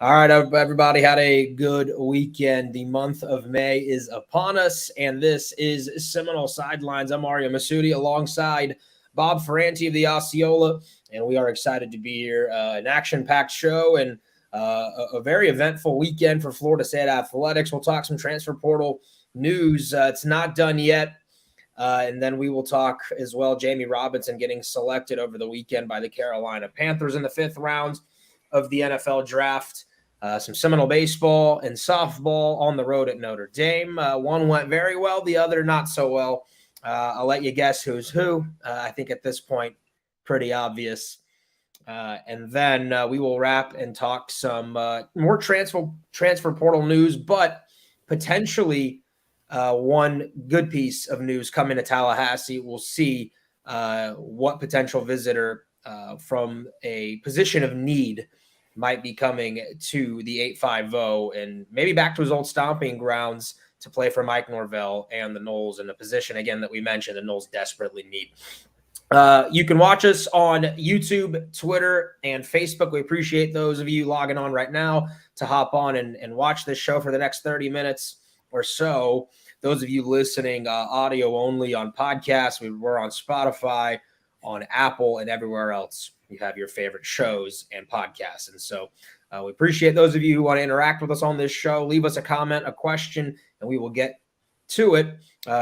All right, everybody had a good weekend. The month of May is upon us, and this is Seminole Sidelines. I'm Mario Masudi alongside Bob Ferranti of the Osceola, and we are excited to be here. An action-packed show and a very eventful weekend for Florida State athletics. We'll talk some transfer portal news. It's not done yet. And then we will talk as well, Jammie Robinson getting selected over the weekend by the Carolina Panthers in the 5th round of the NFL draft. Some Seminole baseball and softball on the road at Notre Dame. One went very well, the other not so well. I'll let you guess who's who. I think at this point, pretty obvious. And then we will wrap and talk some more transfer portal news, but potentially one good piece of news coming to Tallahassee. We'll see what potential visitor from a position of need might be coming to the 850 and maybe back to his old stomping grounds to play for Mike Norvell and the Noles in a position, again, that we mentioned the Noles desperately need. You can watch us on YouTube, Twitter, and Facebook. We appreciate those of you logging on right now to hop on and watch this show for the next 30 minutes or so. Those of you listening audio only on podcasts, we're on Spotify, on Apple, and everywhere else you have your favorite shows and podcasts. And so we appreciate those of you who want to interact with us on this show. Leave us a comment, a question, and we will get to it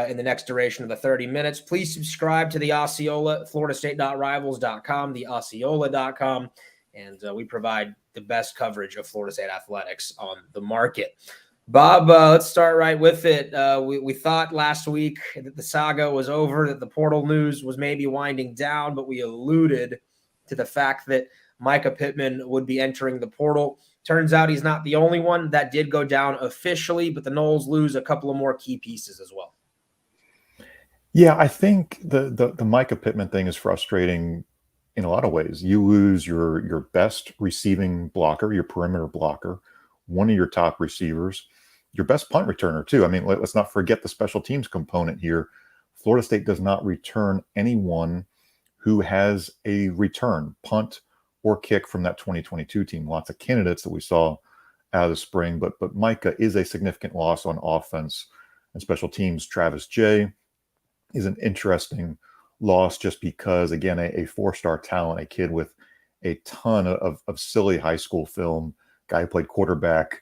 in the next duration of the 30 minutes. Please subscribe to the Osceola, floridastate.rivals.com, the Osceola.com, and we provide the best coverage of Florida State athletics on the market. Bob, let's start right with it. We thought last week that the saga was over, that the portal news was maybe winding down, but we alluded to the fact that Micah Pittman would be entering the portal. Turns out he's not the only one. That did go down officially, but the Noles lose a couple of more key pieces as well. Yeah, I think the Micah Pittman thing is frustrating in a lot of ways. You lose your best receiving blocker, your perimeter blocker, one of your top receivers, your best punt returner too. I mean, let's not forget the special teams component here. Florida State does not return anyone who has a return, punt or kick from that 2022 team. Lots of candidates that we saw out of the spring, but Micah is a significant loss on offense and special teams. Travis Jay is an interesting loss just because, again, a four-star talent, a kid with a ton of silly high school film, guy who played quarterback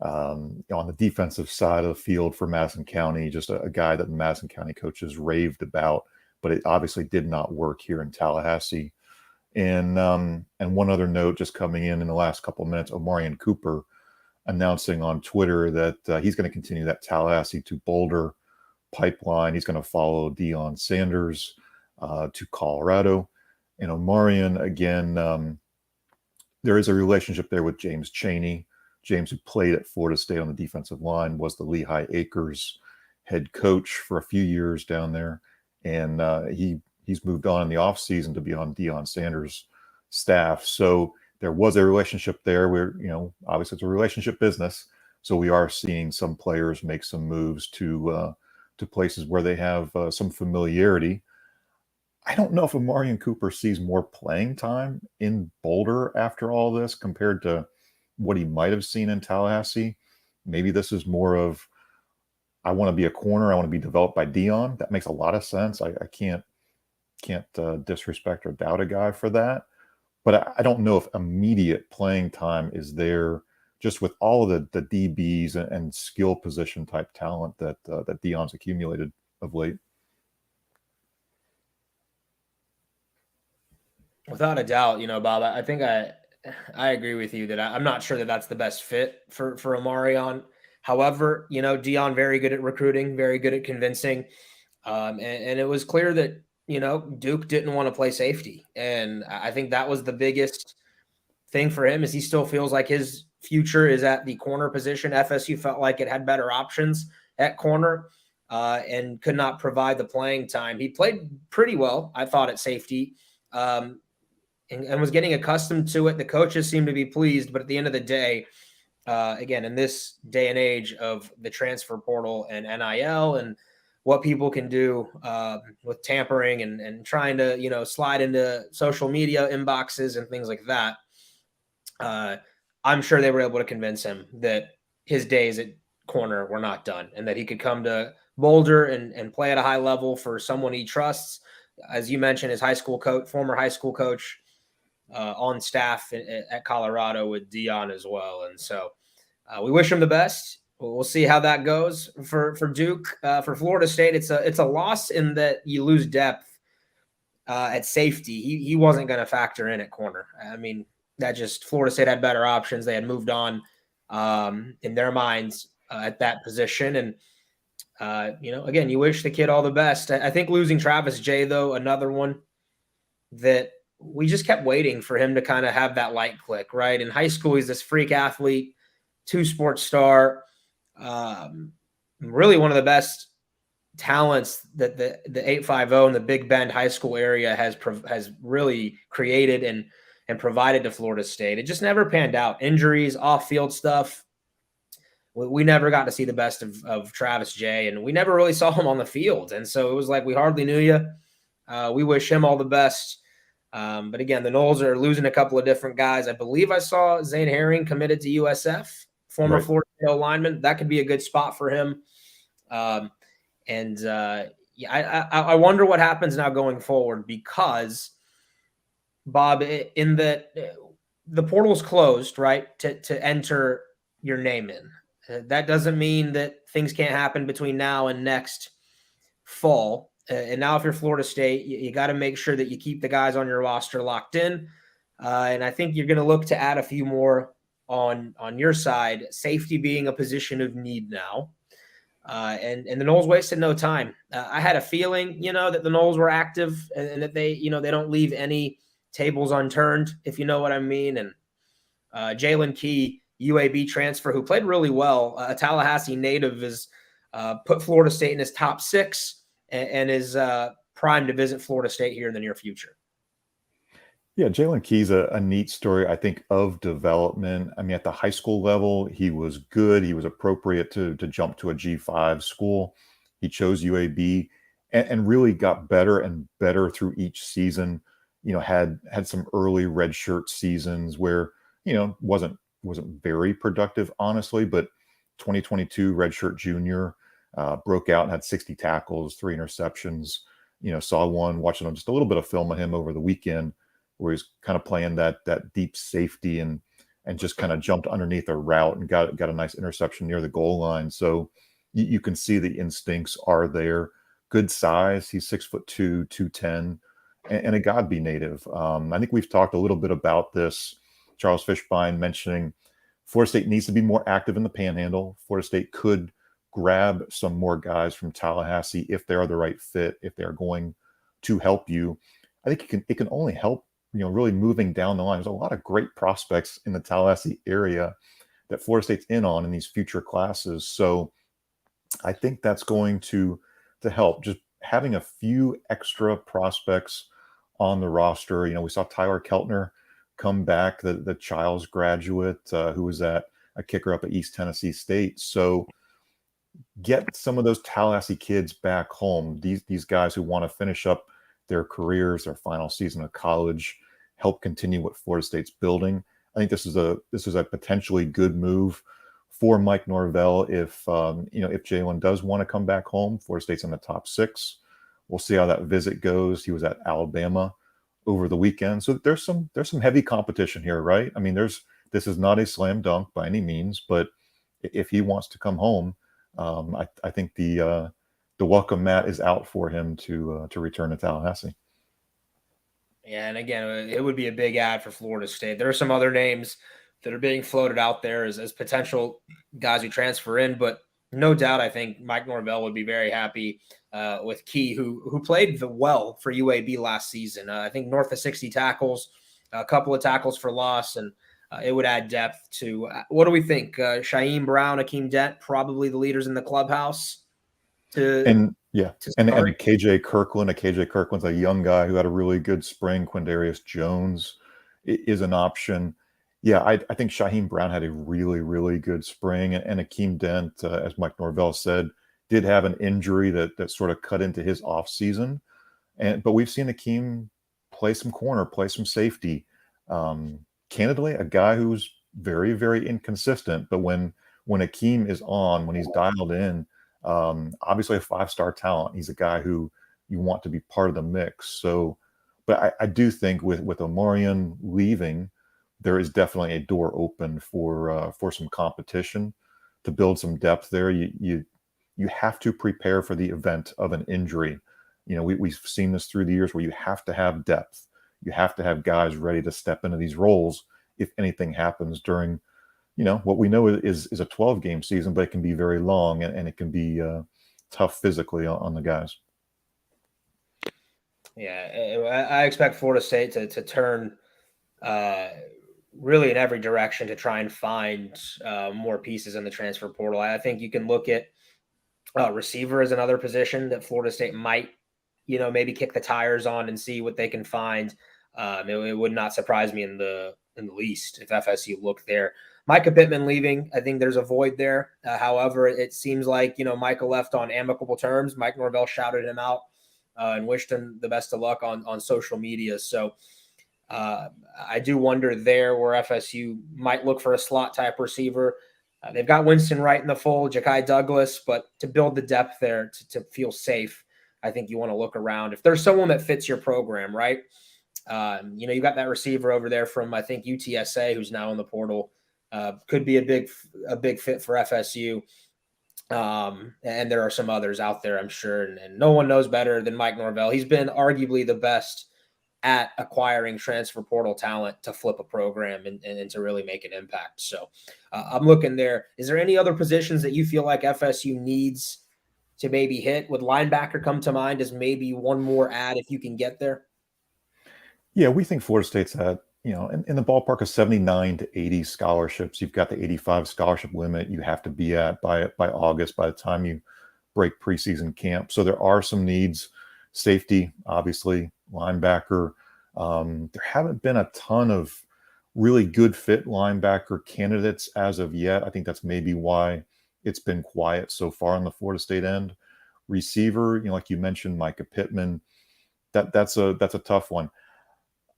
on the defensive side of the field for Madison County, just a guy that the Madison County coaches raved about, but it obviously did not work here in Tallahassee. And one other note just coming in the last couple of minutes, Omarion Cooper announcing on Twitter that he's going to continue that Tallahassee to Boulder pipeline. He's going to follow Deion Sanders to Colorado. And Omarion, again, there is a relationship there with James Chaney. James, who played at Florida State on the defensive line, was the Lehigh Acres head coach for a few years down there. And he's moved on in the offseason to be on Deion Sanders' staff. So there was a relationship there where, obviously it's a relationship business. So we are seeing some players make some moves to places where they have some familiarity. I don't know if Omarion Cooper sees more playing time in Boulder after all this compared to what he might have seen in Tallahassee. Maybe this is more of, I want to be a corner. I want to be developed by Deion. That makes a lot of sense. I can't disrespect or doubt a guy for that. But I don't know if immediate playing time is there just with all of the DBs and skill position type talent that Deion's accumulated of late. Without a doubt, Bob, I think I agree with you that I'm not sure that that's the best fit for Omarion. However, Deion very good at recruiting, very good at convincing. And it was clear that, Duke didn't want to play safety. And I think that was the biggest thing for him is he still feels like his future is at the corner position. FSU felt like it had better options at corner and could not provide the playing time. He played pretty well, I thought, at safety. And was getting accustomed to it. The coaches seemed to be pleased, but at the end of the day, again, in this day and age of the transfer portal and NIL and what people can do with tampering and trying to, slide into social media inboxes and things like that, I'm sure they were able to convince him that his days at corner were not done and that he could come to Boulder and play at a high level for someone he trusts. As you mentioned, his former high school coach, on staff at Colorado with Deion as well. And so we wish him the best. We'll see how that goes for Duke. For Florida State, it's a loss in that you lose depth at safety. He wasn't going to factor in at corner. I mean, that just Florida State had better options. They had moved on in their minds at that position. And, again, you wish the kid all the best. I think losing Travis Jay, though, another one that we just kept waiting for him to kind of have that light click, right? In high school, he's this freak athlete, two-sport star, really one of the best talents that the 850 and the Big Bend high school area has really created and provided to Florida State. It just never panned out. Injuries, off-field stuff. We never got to see the best of Travis Jay, and we never really saw him on the field. And so it was like we hardly knew you. We wish him all the best. But again, the Noles are losing a couple of different guys. I believe I saw Zane Herring committed to USF, former Right. Florida State lineman. That could be a good spot for him. I wonder what happens now going forward because, Bob, in the portal's closed, right, to enter your name in. That doesn't mean that things can't happen between now and next fall. And now if you're Florida State, you got to make sure that you keep the guys on your roster locked in. And I think you're going to look to add a few more on your side, safety being a position of need now. And the Noles wasted no time. I had a feeling, that the Noles were active and that they don't leave any tables unturned, if you know what I mean. And Jaylen Key, UAB transfer, who played really well, a Tallahassee native, is put Florida State in his top 6 and is primed to visit Florida State here in the near future. Yeah, Jaylen Key's a neat story, I think, of development. I mean, at the high school level, he was good. He was appropriate to jump to a G5 school. He chose UAB and really got better and better through each season. Had some early redshirt seasons where, wasn't very productive, honestly, but 2022 redshirt junior broke out and had 60 tackles, 3 interceptions. Saw watching just a little bit of film of him over the weekend, where he's kind of playing that deep safety and just kind of jumped underneath a route and got a nice interception near the goal line. So you can see the instincts are there. Good size. He's 6'2", 210, and a Godby native. I think we've talked a little bit about this. Charles Fishbein mentioning Florida State needs to be more active in the Panhandle. Florida State could grab some more guys from Tallahassee if they are the right fit, if they are going to help you. I think it can only help, really moving down the line. There's a lot of great prospects in the Tallahassee area that Florida State's in on in these future classes. So I think that's going to help. Just having a few extra prospects on the roster. We saw Tyler Keltner come back, the Childs graduate who was a kicker up at East Tennessee State. So get some of those Tallahassee kids back home. These guys who want to finish up their careers, their final season of college, help continue what Florida State's building. I think this is a potentially good move for Mike Norvell if Jaylen does want to come back home. Florida State's in the top 6. We'll see how that visit goes. He was at Alabama over the weekend, so there's some heavy competition here, right? I mean, this is not a slam dunk by any means, but if he wants to come home, I think the welcome mat is out for him to return to Tallahassee. Yeah, and again, it would be a big ad for Florida State. There are some other names that are being floated out there as potential guys who transfer in, but no doubt I think Mike Norvell would be very happy with Key, who played well for UAB last season. I think north of 60 tackles, a couple of tackles for loss, and it would add depth to what do we think? Shaheem Brown, Akeem Dent, probably the leaders in the clubhouse. And KJ Kirkland's a young guy who had a really good spring. Quindarius Jones is an option. Yeah, I think Shaheem Brown had a really, really good spring, and Akeem Dent, as Mike Norvell said, did have an injury that sort of cut into his off season. But we've seen Akeem play some corner, play some safety. Candidly, a guy who's very, very inconsistent. But when Akeem is on, when he's dialed in, obviously a 5-star talent. He's a guy who you want to be part of the mix. So, but I do think with Omarion leaving, there is definitely a door open for some competition to build some depth there. You have to prepare for the event of an injury. You know, we've seen this through the years where you have to have depth. You have to have guys ready to step into these roles if anything happens during, you know, what we know is a 12-game season, but it can be very long and it can be tough physically on the guys. Yeah, I expect Florida State to turn really in every direction to try and find more pieces in the transfer portal. I think you can look at receiver as another position that Florida State might, you know, maybe kick the tires on and see what they can find. It would not surprise me in the least if FSU looked there. Micah Pittman leaving, I think there's a void there. However, it seems like, you know, Micah left on amicable terms. Mike Norvell shouted him out and wished him the best of luck on social media. So I do wonder there where FSU might look for a slot type receiver. They've got Winston Wright in the fold, Ja'Kai Douglas, but to build the depth there to feel safe, I think you want to look around. If there's someone that fits your program, right? You know, you got that receiver over there from, I think, UTSA, who's now in the portal. Could be a big fit for FSU. And there are some others out there, I'm sure. And no one knows better than Mike Norvell. He's been arguably the best at acquiring transfer portal talent to flip a program and to really make an impact. So I'm looking there. Is there any other positions that you feel like FSU needs to maybe hit? Would linebacker come to mind as maybe one more add if you can get there? Yeah, we think Florida State's at, you know, in the ballpark of 79 to 80 scholarships. You've got the 85 scholarship limit you have to be at by August, by the time you break preseason camp. So there are some needs. Safety, obviously, linebacker. There haven't been a ton of really good fit linebacker candidates as of yet. I think that's maybe why it's been quiet so far on the Florida State end. Receiver, you know, like you mentioned, Micah Pittman. That's a tough one.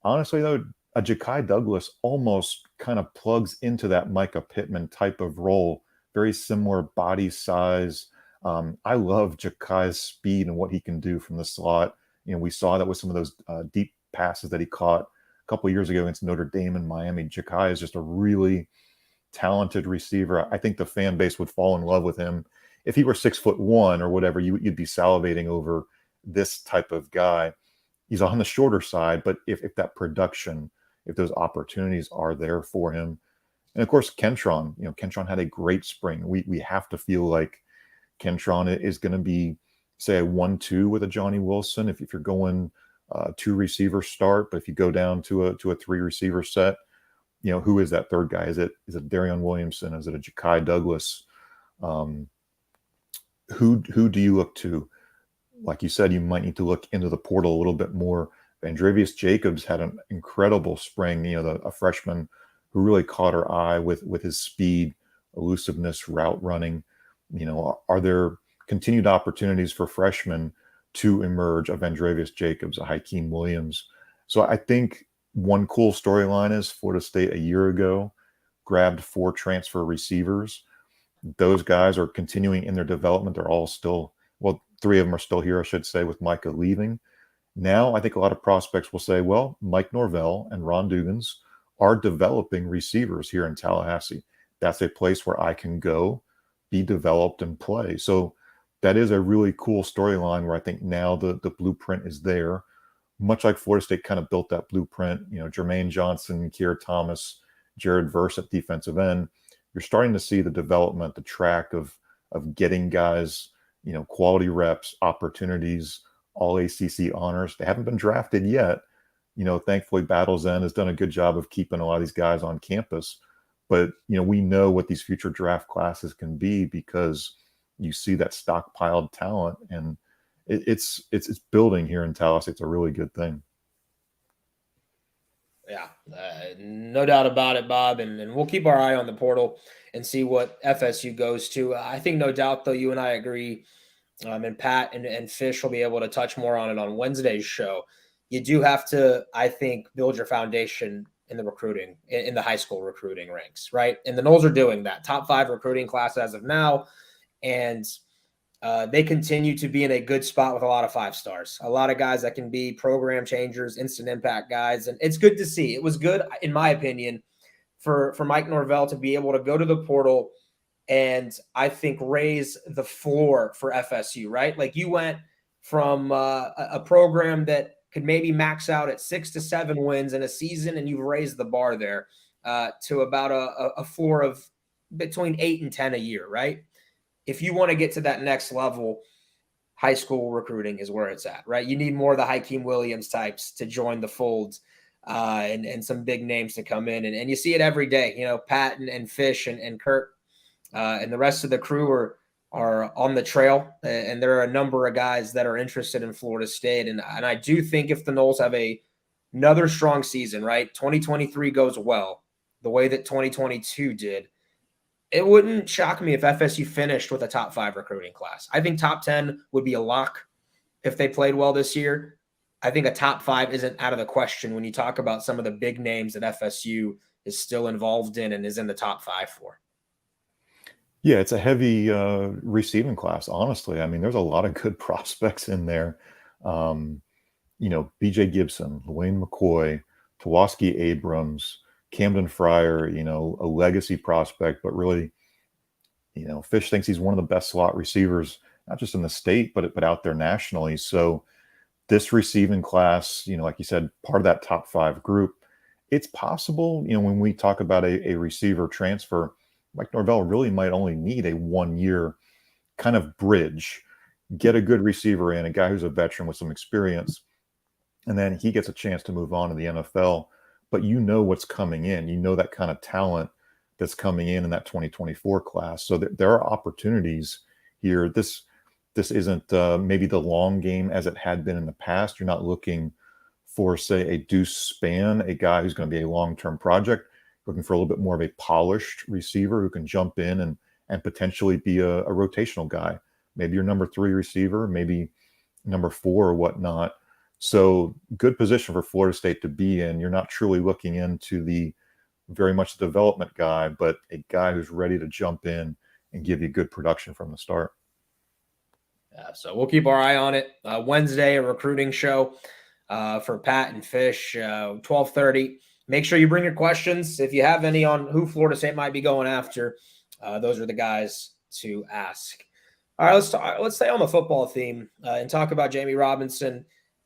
Honestly, though, a Ja'Kai Douglas almost kind of plugs into that Micah Pittman type of role. Very similar body size. I love Ja'Kai's speed and what he can do from the slot. You know, we saw that with some of those deep passes that he caught a couple of years ago against Notre Dame and Miami. Ja'Kai is just a really talented receiver. I think the fan base would fall in love with him. If he were 6'1" or whatever, you'd be salivating over this type of guy. He's on the shorter side, but if that production, if those opportunities are there for him. And of course, Kentron, you know, Kentron had a great spring. We have to feel like Kentron is going to be, say, a 1-2 with a Johnny Wilson. If you're going 2 receiver start, but if you go down to a 3 receiver set, you know, who is that third guy? Is it Darion Williamson? Is it a Ja'Kai Douglas? Who do you look to? Like you said, you might need to look into the portal a little bit more. Vandrevius Jacobs had an incredible spring, you know, a freshman who really caught our eye with his speed, elusiveness, route running. You know, are there continued opportunities for freshmen to emerge? A Vandrevius Jacobs, a Hakeem Williams. So I think one cool storyline is Florida State a year ago grabbed 4 transfer receivers. Those guys are continuing in their development. They're all still, well, 3 of them are still here, I should say, with Micah leaving. Now, I think a lot of prospects will say, well, Mike Norvell and Ron Dugans are developing receivers here in Tallahassee. That's a place where I can go, be developed, and play. So that is a really cool storyline where I think now the blueprint is there. Much like Florida State kind of built that blueprint, you know, Jermaine Johnson, Kier Thomas, Jared Verse at defensive end. You're starting to see the development, the track of getting guys, you know, quality reps, opportunities, all ACC honors. They haven't been drafted yet. You know, thankfully Battle's End has done a good job of keeping a lot of these guys on campus. But, you know, we know what these future draft classes can be because you see that stockpiled talent, and it's building here in Tallahassee. It's a really good thing. Yeah, no doubt about it, Bob. And we'll keep our eye on the portal and see what FSU goes to. I think no doubt, though, you and I agree, and Pat and Fish will be able to touch more on it on Wednesday's show. You do have to, I think, build your foundation in the recruiting, in the high school recruiting ranks, right? And the Noles are doing that. Top 5 recruiting class as of now. And they continue to be in a good spot with a lot of 5 stars, a lot of guys that can be program changers, instant impact guys. And it's good to see. It was good, in my opinion, for Mike Norvell to be able to go to the portal and I think raise the floor for FSU, right? Like you went from a program that could maybe max out at 6 to 7 wins in a season, and you've raised the bar there to about a floor of between 8 and 10 a year, right? If you want to get to that next level, high school recruiting is where it's at, right? You need more of the Hakeem Williams types to join the fold and some big names to come in. And you see it every day, you know, Pat and Fish and Kurt and the rest of the crew are on the trail. And there are a number of guys that are interested in Florida State. And I do think if the Noles have another strong season, right, 2023 goes well, the way that 2022 did, it wouldn't shock me if FSU finished with a top 5 recruiting class. I think top 10 would be a lock if they played well this year. I think a top 5 isn't out of the question when you talk about some of the big names that FSU is still involved in and is in the top 5 for. Yeah, it's a heavy receiving class, honestly. I mean, there's a lot of good prospects in there. You know, BJ Gibson, Wayne McCoy, Tawaski Abrams, Camden Fryer, you know, a legacy prospect, but really, you know, Fish thinks he's one of the best slot receivers, not just in the state, but out there nationally. So this receiving class, you know, like you said, part of that top 5 group, it's possible, you know, when we talk about a receiver transfer, Mike Norvell really might only need a 1-year kind of bridge, get a good receiver in, a guy who's a veteran with some experience, and then he gets a chance to move on to the NFL. But you know what's coming in. You know that kind of talent that's coming in that 2024 class. So there are opportunities here. This isn't maybe the long game as it had been in the past. You're not looking for, say, a Deuce Span, a guy who's going to be a long-term project. Looking for a little bit more of a polished receiver who can jump in and potentially be a rotational guy. Maybe your number 3 receiver, maybe number 4 or whatnot. So good position for Florida State to be in. You're not truly looking into the very much development guy, but a guy who's ready to jump in and give you good production from the start. Yeah, so we'll keep our eye on it. Wednesday, a recruiting show for Pat and Fish, 12:30. Make sure you bring your questions. If you have any on who Florida State might be going after, those are the guys to ask. All right, let's stay on the football theme and talk about Jammie Robinson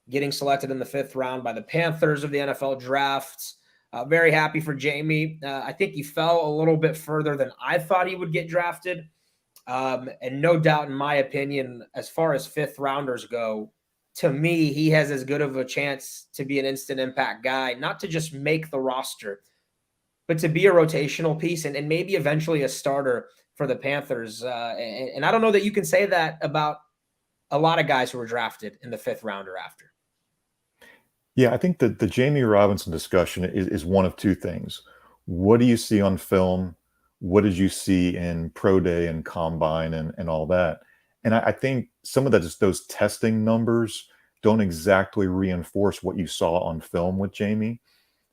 getting selected in the 5th round by the Panthers of the NFL draft. Very happy for Jammie. I think he fell a little bit further than I thought he would get drafted. And no doubt, in my opinion, as far as 5th rounders go, to me, he has as good of a chance to be an instant impact guy, not to just make the roster, but to be a rotational piece and maybe eventually a starter for the Panthers. And I don't know that you can say that about a lot of guys who were drafted in the 5th round or after. Yeah, I think that the Jammie Robinson discussion is one of 2 things. What do you see on film? What did you see in pro day and combine and all that? And I think some of that is those testing numbers don't exactly reinforce what you saw on film with Jammie.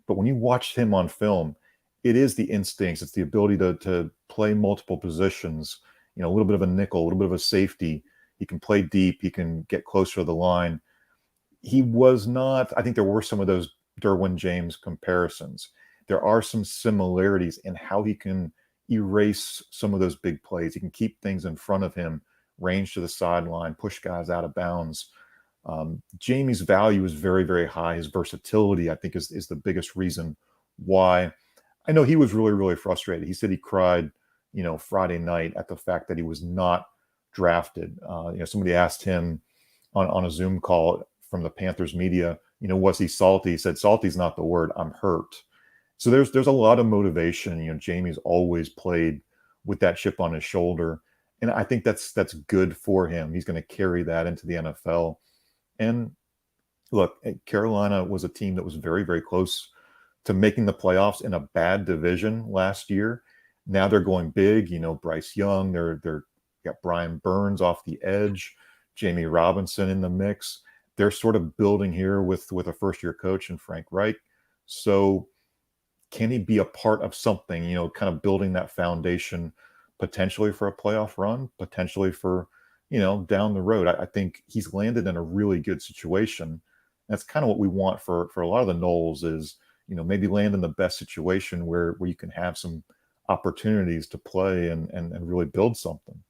But when you watch him on film, it is the instincts. It's the ability to play multiple positions, you know, a little bit of a nickel, a little bit of a safety. He can play deep. He can get closer to the line. He was not, I think there were some of those Derwin James comparisons. There are some similarities in how he can erase some of those big plays. He can keep things in front of him, range to the sideline, push guys out of bounds. Jammie's value is very, very high. His versatility, I think, is the biggest reason why. I know he was really, really frustrated. He said he cried, you know, Friday night at the fact that he was not drafted. You know, somebody asked him on a Zoom call from the Panthers media, you know, was he salty? He said, salty's not the word. I'm hurt. So there's a lot of motivation. You know, Jammie's always played with that chip on his shoulder. And I think that's good for him. He's going to carry that into the NFL. And look, Carolina was a team that was very, very close to making the playoffs in a bad division last year. Now they're going big. You know, Bryce Young, they're got Brian Burns off the edge, Jammie Robinson in the mix. They're sort of building here with a first-year coach and Frank Reich. So can he be a part of something, kind of building that foundation potentially for a playoff run, potentially for, down the road. I think he's landed in a really good situation. That's kind of what we want for a lot of the Noles is, maybe land in the best situation where you can have some opportunities to play and really build something.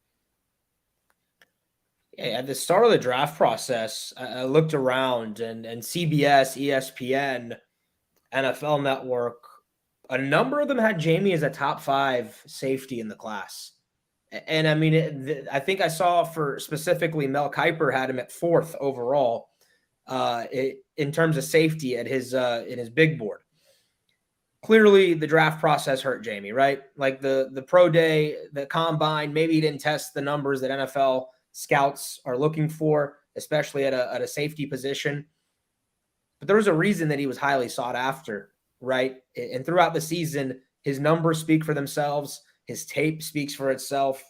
At the start of the draft process, I looked around and CBS, ESPN, NFL Network, a number of them had Jammie as a top 5 safety in the class. And I mean, I think I saw for specifically Mel Kiper had him at 4th overall in terms of safety at his in his big board. Clearly, the draft process hurt Jammie, right? Like the pro day, the combine, maybe he didn't test the numbers that NFL scouts are looking for, especially at a safety position. But there was a reason that he was highly sought after, right? And throughout the season, his numbers speak for themselves. His tape speaks for itself.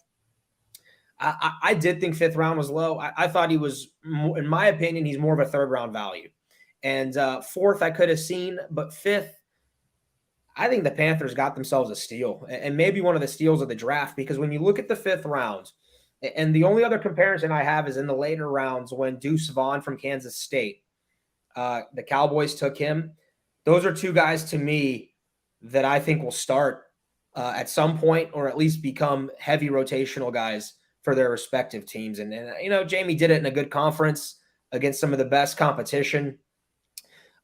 I did think 5th round was low. I thought he was, in my opinion, he's more of a 3rd round value. And 4th I could have seen, but 5th, I think the Panthers got themselves a steal, and maybe one of the steals of the draft, because when you look at the 5th round, and the only other comparison I have is in the later rounds when Deuce Vaughn from Kansas State, the Cowboys took him. Those are 2 guys to me that I think will start at some point, or at least become heavy rotational guys for their respective teams. And Jammie did it in a good conference against some of the best competition.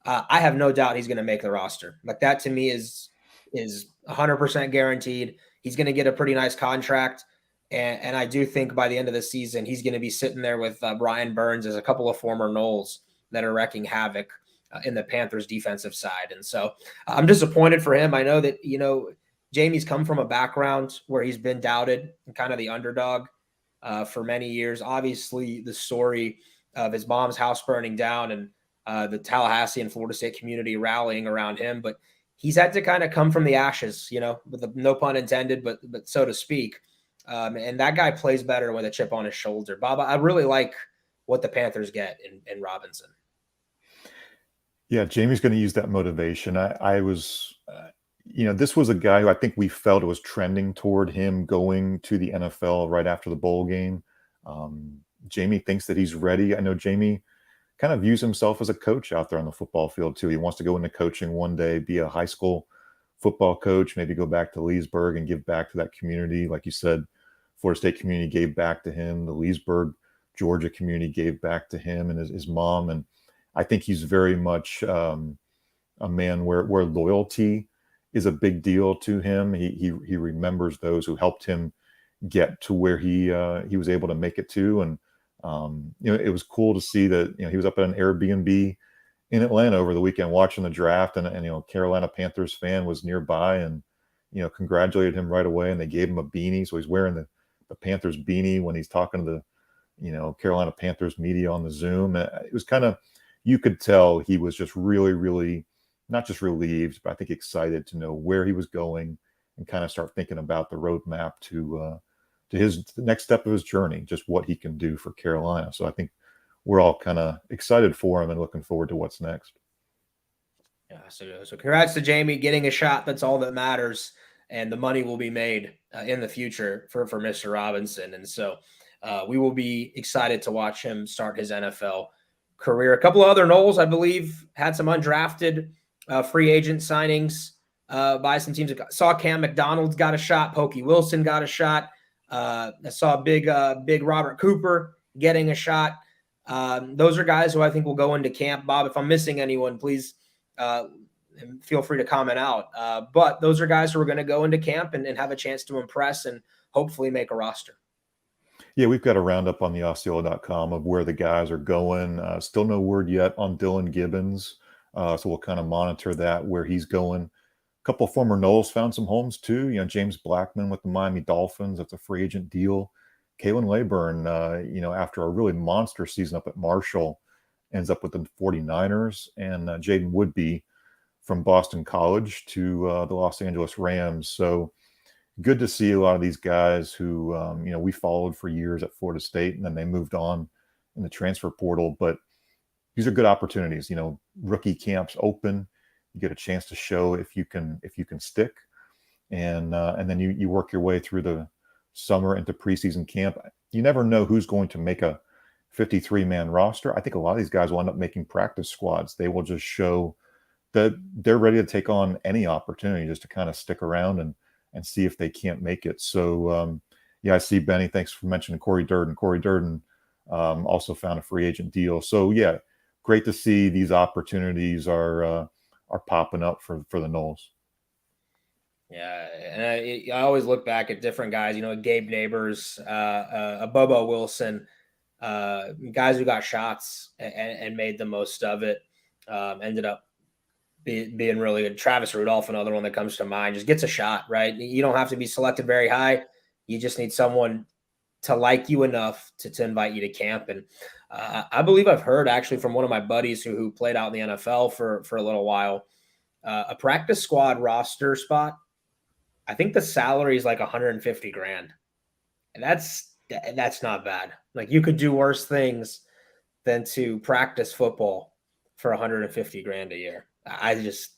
I have no doubt he's going to make the roster. Like, that to me is 100% guaranteed. He's going to get a pretty nice contract. And I do think by the end of the season, he's going to be sitting there with Brian Burns as a couple of former Noles that are wrecking havoc in the Panthers defensive side. And so I'm disappointed for him. I know that, Jammie's come from a background where he's been doubted and kind of the underdog for many years. Obviously, the story of his mom's house burning down and the Tallahassee and Florida State community rallying around him, but he's had to kind of come from the ashes, with no pun intended, but so to speak. And that guy plays better with a chip on his shoulder. Bob, I really like what the Panthers get in Robinson. Yeah, Jammie's going to use that motivation. I was, this was a guy who I think we felt it was trending toward him going to the NFL right after the bowl game. Jammie thinks that he's ready. I know Jammie kind of views himself as a coach out there on the football field too. He wants to go into coaching one day, be a high school football coach, maybe go back to Leesburg and give back to that community. Like you said, Florida State community gave back to him. The Leesburg, Georgia community gave back to him and his mom. And I think he's very much a man where loyalty is a big deal to him. He remembers those who helped him get to where he was able to make it to. And it was cool to see that he was up at an Airbnb in Atlanta over the weekend watching the draft, and Carolina Panthers fan was nearby and congratulated him right away, and they gave him a beanie, so he's wearing the Panthers beanie when he's talking to the Carolina Panthers media on the Zoom. It was kind of, you could tell he was just really, really not just relieved, but I think excited to know where he was going and kind of start thinking about the roadmap to the next step of his journey, just what he can do for Carolina. So I think we're all kind of excited for him and looking forward to what's next. Yeah, so congrats to Jammie getting a shot. That's all that matters, and the money will be made in the future for Mr. Robinson. And so we will be excited to watch him start his NFL career. A couple of other Noles, I believe, had some undrafted free agent signings by some teams. I saw Cam McDonald got a shot. Pokey Wilson got a shot. I saw big Robert Cooper getting a shot. Those are guys who I think will go into camp. Bob, if I'm missing anyone, please feel free to comment out. But those are guys who are going to go into camp and have a chance to impress and hopefully make a roster. Yeah, we've got a roundup on the Osceola.com of where the guys are going. Still no word yet on Dylan Gibbons. So we'll kind of monitor that, where he's going. A couple of former Noles found some homes too. James Blackman with the Miami Dolphins. That's a free agent deal. Kalen Layburn, after a really monster season up at Marshall, ends up with the 49ers. And Jaden Woodby from Boston College to the Los Angeles Rams. So good to see a lot of these guys who, we followed for years at Florida State, and then they moved on in the transfer portal. But these are good opportunities. Rookie camps open. You get a chance to show if you can stick, and then you work your way through the summer into preseason camp. You never know who's going to make a 53-man roster. I think a lot of these guys will end up making practice squads. They will just show that they're ready to take on any opportunity just to kind of stick around and see if they can't make it. So, yeah, I see Benny. Thanks for mentioning Corey Durden. Corey Durden also found a free agent deal. So, yeah, great to see these opportunities are popping up for the Noles. Yeah, and I always look back at different guys, Gabe Neighbors, a Bobo Wilson, guys who got shots and made the most of it, ended up being really good. Travis Rudolph, another one that comes to mind, just gets a shot, right? You don't have to be selected very high. You just need someone to like you enough to invite you to camp. And I believe I've heard actually from one of my buddies who played out in the NFL for a little while, a practice squad roster spot, I think the salary is like $150,000. And that's not bad. Like, you could do worse things than to practice football for $150,000 a year. I just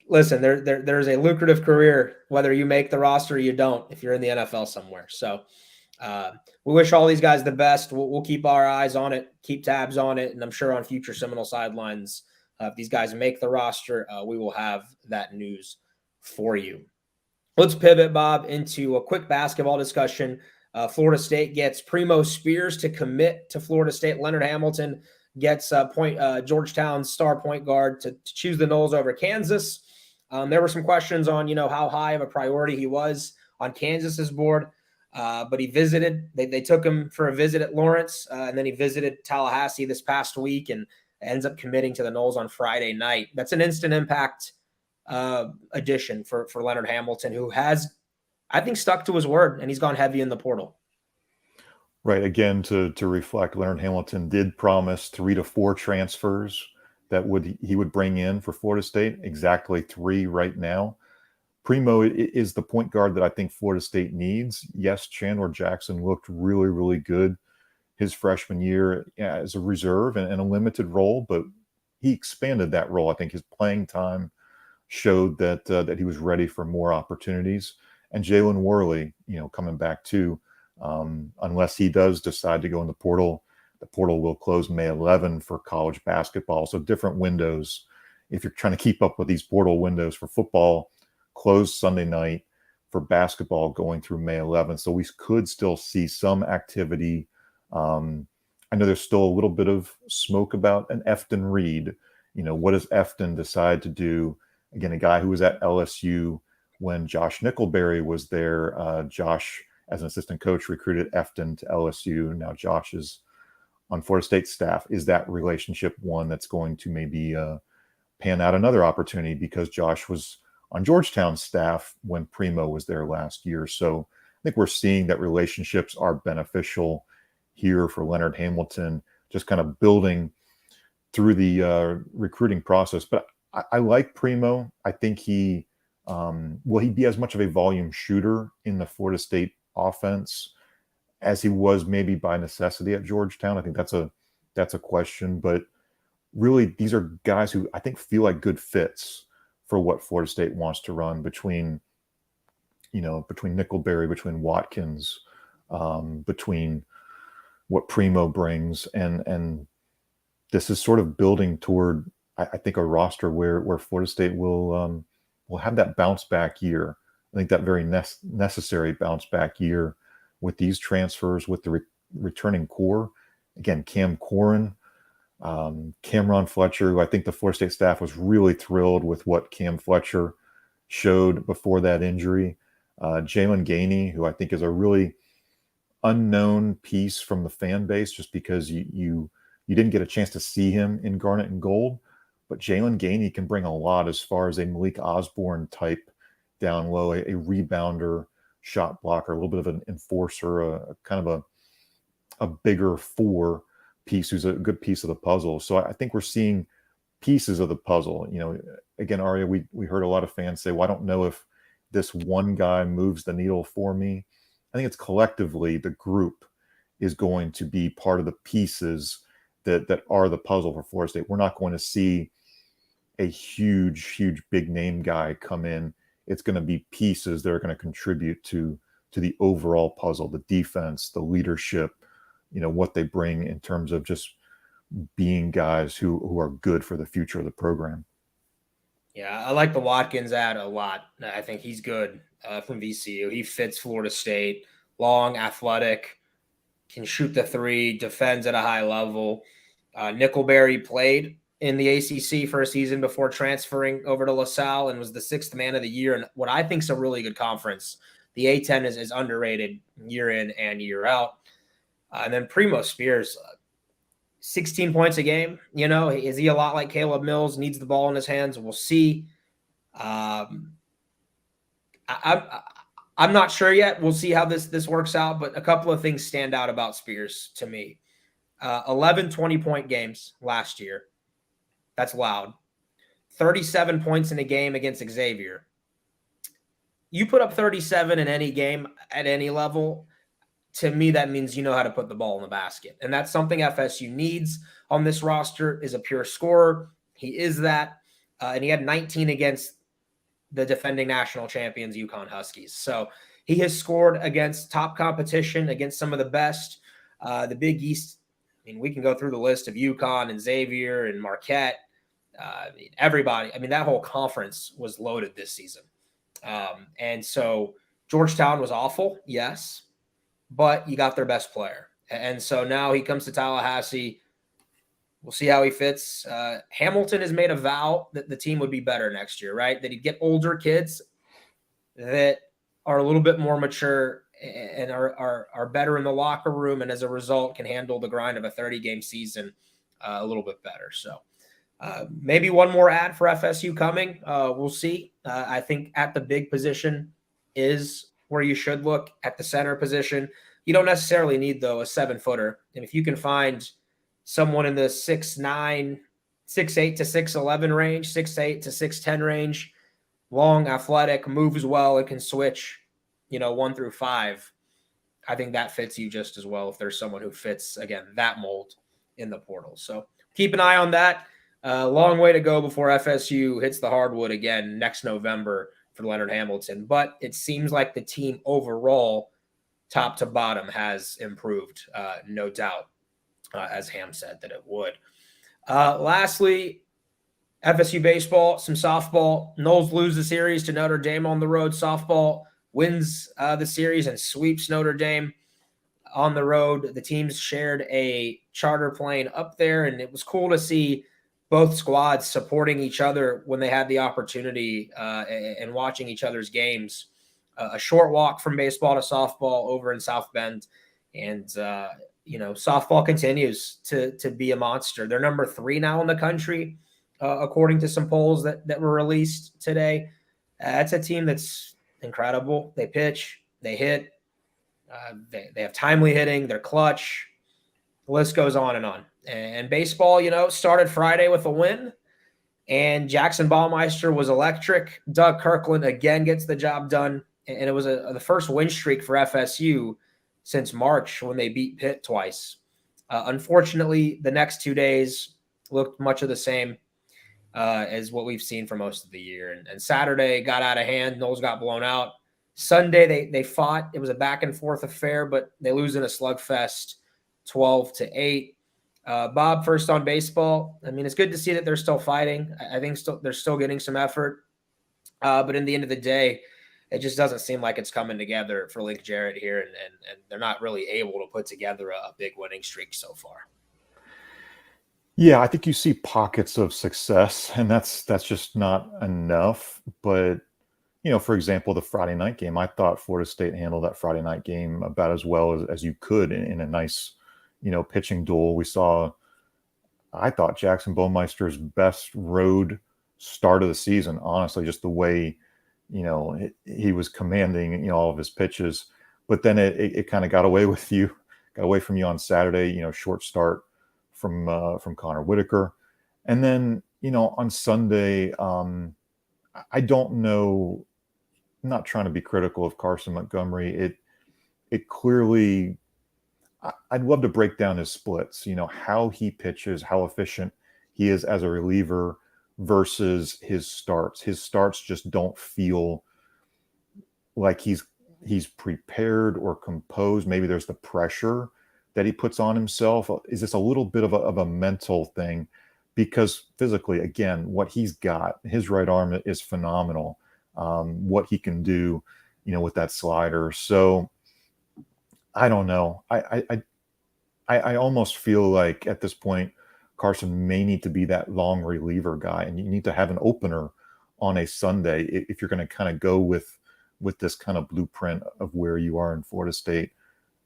listen, there's a lucrative career, whether you make the roster or you don't, if you're in the NFL somewhere. So we wish all these guys the best. We'll keep our eyes on it, keep tabs on it. And I'm sure on future Seminole Sidelines, if these guys make the roster, we will have that news for you. Let's pivot, Bob, into a quick basketball discussion. Florida State gets Primo Spears to commit to Florida State. Leonard Hamilton gets Georgetown's star point guard to choose the Noles over Kansas. There were some questions on, how high of a priority he was on Kansas's board, but he visited. They took him for a visit at Lawrence, and then he visited Tallahassee this past week and ends up committing to the Noles on Friday night. That's an instant impact addition for Leonard Hamilton, who has, I think, stuck to his word, and he's gone heavy in the portal. Right. Again, to reflect, Leonard Hamilton did promise 3 to 4 transfers that he would bring in for Florida State. Exactly 3 right now. Primo is the point guard that I think Florida State needs. Yes, Chandler Jackson looked really, really good his freshman year as a reserve and a limited role, but he expanded that role. I think his playing time showed that he was ready for more opportunities. And Jaylen Worley, coming back too, unless he does decide to go in the portal will close May 11 for college basketball. So different windows. If you're trying to keep up with these portal windows for football, close Sunday night, for basketball going through May 11th. So we could still see some activity. I know there's still a little bit of smoke about an Efton Reed. What does Efton decide to do? Again, a guy who was at LSU when Josh Nickelberry was there. Josh, as an assistant coach, recruited Efton to LSU. Now Josh is on Florida State staff. Is that relationship one that's going to maybe pan out another opportunity, because Josh was on Georgetown's staff when Primo was there last year? So I think we're seeing that relationships are beneficial here for Leonard Hamilton, just kind of building through the recruiting process. But I like Primo. I think he'd be as much of a volume shooter in the Florida State offense as he was maybe by necessity at Georgetown. I think that's a question, but really these are guys who I think feel like good fits for what Florida State wants to run between Nickelberry, between Watkins, between what Primo brings, and this is sort of building toward, I think, a roster where Florida State will have that bounce back year. I think that very necessary bounce back year with these transfers, with the returning core. Again, Cam Corrin, Cameron Fletcher, who I think the Florida State staff was really thrilled with what Cam Fletcher showed before that injury. Jaylen Key, who I think is a really unknown piece from the fan base, just because you didn't get a chance to see him in Garnet and Gold. But Jaylen Key can bring a lot as far as a Malik Osborne type down low, a rebounder, shot blocker, a little bit of an enforcer, a kind of a bigger 4 piece who's a good piece of the puzzle. So I think we're seeing pieces of the puzzle. Again, Aria, we heard a lot of fans say, well, I don't know if this one guy moves the needle for me. I think it's collectively the group is going to be part of the pieces that are the puzzle for Florida State. We're not going to see a huge big name guy come in. It's going to be pieces that are going to contribute to the overall puzzle, the defense, the leadership, what they bring in terms of just being guys who are good for the future of the program. Yeah, I like the Watkins ad a lot. I think he's good from VCU. He fits Florida State. Long, athletic, can shoot the three, defends at a high level. Nickelberry played in the ACC for a season before transferring over to LaSalle and was the 6th man of the year. And what I think is a really good conference. The A-10 is underrated year in and year out. And then Primo Spears, 16 points a game. Is he a lot like Caleb Mills? Needs the ball in his hands. We'll see. I'm not sure yet. We'll see how this works out. But a couple of things stand out about Spears to me. 11 20-point games last year. That's loud. 37 points in a game against Xavier. You put up 37 in any game at any level, to me, that means you know how to put the ball in the basket. And that's something FSU needs on this roster, is a pure scorer. He is that. And he had 19 against the defending national champions, UConn Huskies. So he has scored against top competition, against some of the best. The Big East, we can go through the list of UConn and Xavier and Marquette. Everybody. That whole conference was loaded this season. And so Georgetown was awful, yes, but you got their best player. And so now he comes to Tallahassee. We'll see how he fits. Hamilton has made a vow that the team would be better next year, right? That he'd get older kids that are a little bit more mature and are better in the locker room, and as a result can handle the grind of a 30-game season a little bit better. So maybe one more ad for FSU coming. We'll see. I think at the big position is where you should look. At the center position, you don't necessarily need, though, a 7-footer. And if you can find someone in the 6'9", 6'8" to 6'11" range, 6'8" to 6'10" range, long, athletic, moves well, and can switch, 1 through 5, I think that fits you just as well if there's someone who fits, again, that mold in the portal. So keep an eye on that. Long way to go before FSU hits the hardwood again next November for Leonard Hamilton. But it seems like the team overall, top to bottom, has improved, no doubt, as Ham said that it would. Lastly, FSU baseball, some softball. Noles lose the series to Notre Dame on the road. Softball wins the series and sweeps Notre Dame on the road. The teams shared a charter plane up there, and it was cool to see both squads supporting each other when they had the opportunity and watching each other's games. A short walk from baseball to softball over in South Bend. And, softball continues to be a monster. They're number 3 now in the country, according to some polls that were released today. That's a team that's incredible. They pitch, they hit, they have timely hitting, they're clutch. The list goes on and on. And baseball, started Friday with a win, and Jackson Baumeister was electric. Doug Kirkland again gets the job done, and it was the first win streak for FSU since March when they beat Pitt twice. Unfortunately, the next 2 days looked much of the same as what we've seen for most of the year. And Saturday got out of hand. Noles got blown out. Sunday, they fought. It was a back-and-forth affair, but they lose in a slugfest 12-8. Bob, first on baseball. It's good to see that they're still fighting. I think they're still getting some effort. But in the end of the day, it just doesn't seem like it's coming together for Link Jarrett here, and they're not really able to put together a big winning streak so far. Yeah, I think you see pockets of success, and that's just not enough. But, for example, the Friday night game, I thought Florida State handled that Friday night game about as well as you could in a nice, pitching duel. We saw, I thought, Jackson Baumeister's best road start of the season, honestly, just the way, he was commanding, all of his pitches. But then it kind of got away from you on Saturday, short start from Connor Whitaker. And then, on Sunday, I don't know, I'm not trying to be critical of Carson Montgomery. It clearly, I'd love to break down his splits, how he pitches, how efficient he is as a reliever, versus his starts. His starts just don't feel like he's prepared or composed. Maybe there's the pressure that he puts on himself. Is this a little bit of a mental thing? Because physically, again, what he's got, his right arm is phenomenal. What he can do, with that slider. So I don't know. I almost feel like at this point, Carson may need to be that long reliever guy, and you need to have an opener on a Sunday if you're going to kind of go with this kind of blueprint of where you are in Florida State.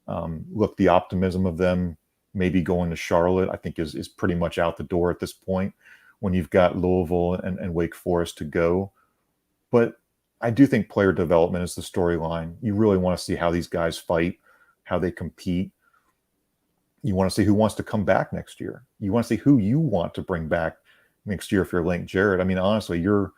Look, the optimism of them maybe going to Charlotte, I think is pretty much out the door at this point when you've got Louisville and Wake Forest to go. But I do think player development is the storyline. You really want to see how these guys fight, how they compete. You want to see who wants to come back next year. You want to see who you want to bring back next year if you're Link Jarrett. I mean, honestly, you're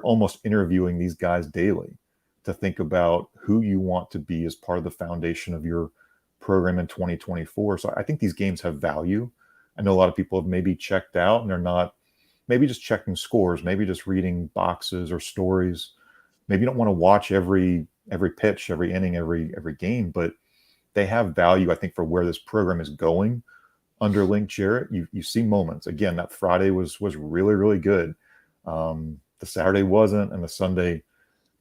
almost interviewing these guys daily to think about who you want to be as part of the foundation of your program in 2024. So I think these games have value. I know a lot of people have maybe checked out and they're not maybe just checking scores, maybe just reading boxes or stories. Maybe you don't want to watch every pitch, every inning, every game, but they have value, I think, for where this program is going under Link Jarrett. You see moments. Again, that Friday was really, really good. The Saturday wasn't, and the Sunday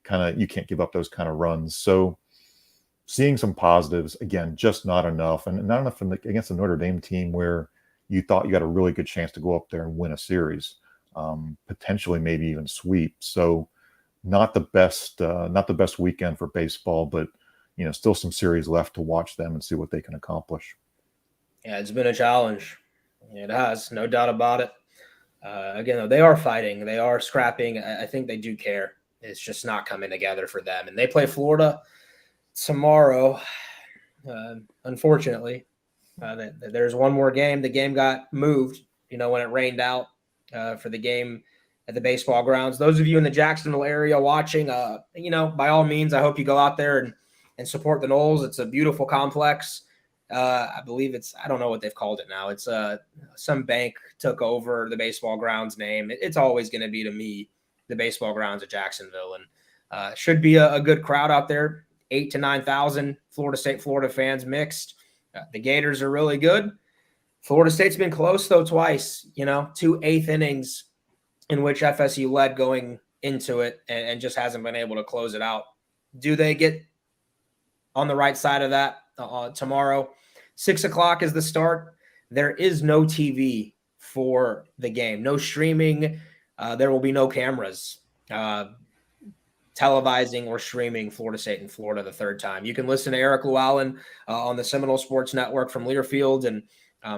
kind of, you can't give up those kind of runs. So seeing some positives, again, just not enough. And not enough against the Notre Dame team where you thought you got a really good chance to go up there and win a series, potentially maybe even sweep. So not the best weekend for baseball, but still some series left to watch them and see what they can accomplish. Yeah, it's been a challenge. It has, no doubt about it. Again, though, they are fighting. They are scrapping. I think they do care. It's just not coming together for them. And they play Florida tomorrow, unfortunately. There's one more game. The game got moved, when it rained out for the game at the baseball grounds. Those of you in the Jacksonville area watching, by all means, I hope you go out there and support the Noles. It's a beautiful complex. I believe I don't know what they've called it now. It's some bank took over the baseball grounds name. It's always going to be, to me, the baseball grounds of Jacksonville, and should be a good crowd out there. 8,000 to 9,000 Florida State, Florida fans mixed. The Gators are really good. Florida State's been close, though, twice, 2 eighth innings in which FSU led going into it and just hasn't been able to close it out. Do they get on the right side of that tomorrow? 6 o'clock is the start. There is no TV for the game, no streaming. There will be no cameras televising or streaming Florida State and Florida the third time. You can listen to Eric Llewellyn on the Seminole Sports Network from Learfield, and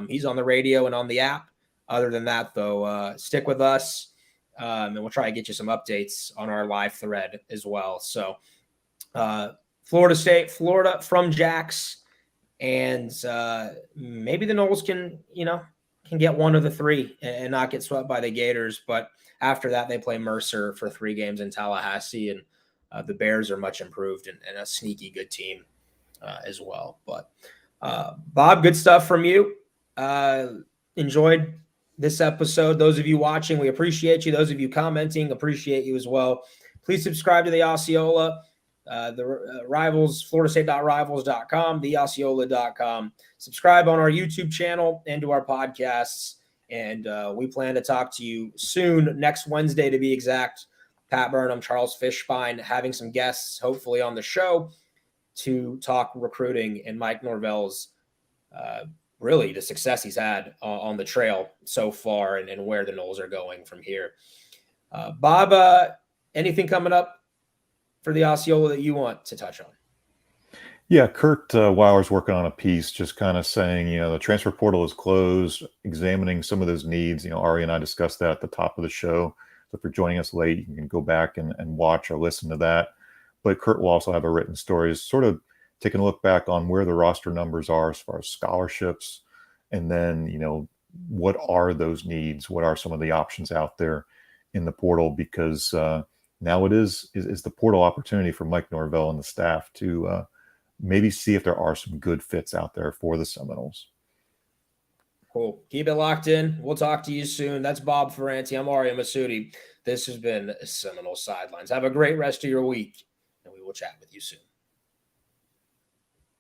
he's on the radio and on the app. Other than that, though, stick with us, and we'll try to get you some updates on our live thread as well. So Florida State, Florida from Jax, and maybe the Noles can get one of the three and not get swept by the Gators. But after that, they play Mercer for 3 games in Tallahassee, and the Bears are much improved and a sneaky good team as well. But Bob, good stuff from you. Enjoyed this episode. Those of you watching, we appreciate you. Those of you commenting, appreciate you as well. Please subscribe to the Osceola. The Rivals, FloridaState.rivals.com, theosceola.com. Subscribe on our YouTube channel and to our podcasts. And we plan to talk to you soon, next Wednesday to be exact. Pat Burnham, Charles Fishbein, having some guests hopefully on the show to talk recruiting and Mike Norvell's really the success he's had on the trail so far and where the Noles are going from here. Bob, anything coming up for the Osceola that you want to touch on? Yeah, Kurt Weiler's working on a piece just kind of saying, the transfer portal is closed, examining some of those needs. Ari and I discussed that at the top of the show. So if you're joining us late, you can go back and watch or listen to that. But Kurt will also have a written story, sort of taking a look back on where the roster numbers are as far as scholarships. And then, what are those needs? What are some of the options out there in the portal? Because now it is the portal opportunity for Mike Norvell and the staff to maybe see if there are some good fits out there for the Seminoles. Cool. Keep it locked in. We'll talk to you soon. That's Bob Ferranti. I'm Omarion Cooper. This has been Seminole Sidelines. Have a great rest of your week, and we will chat with you soon.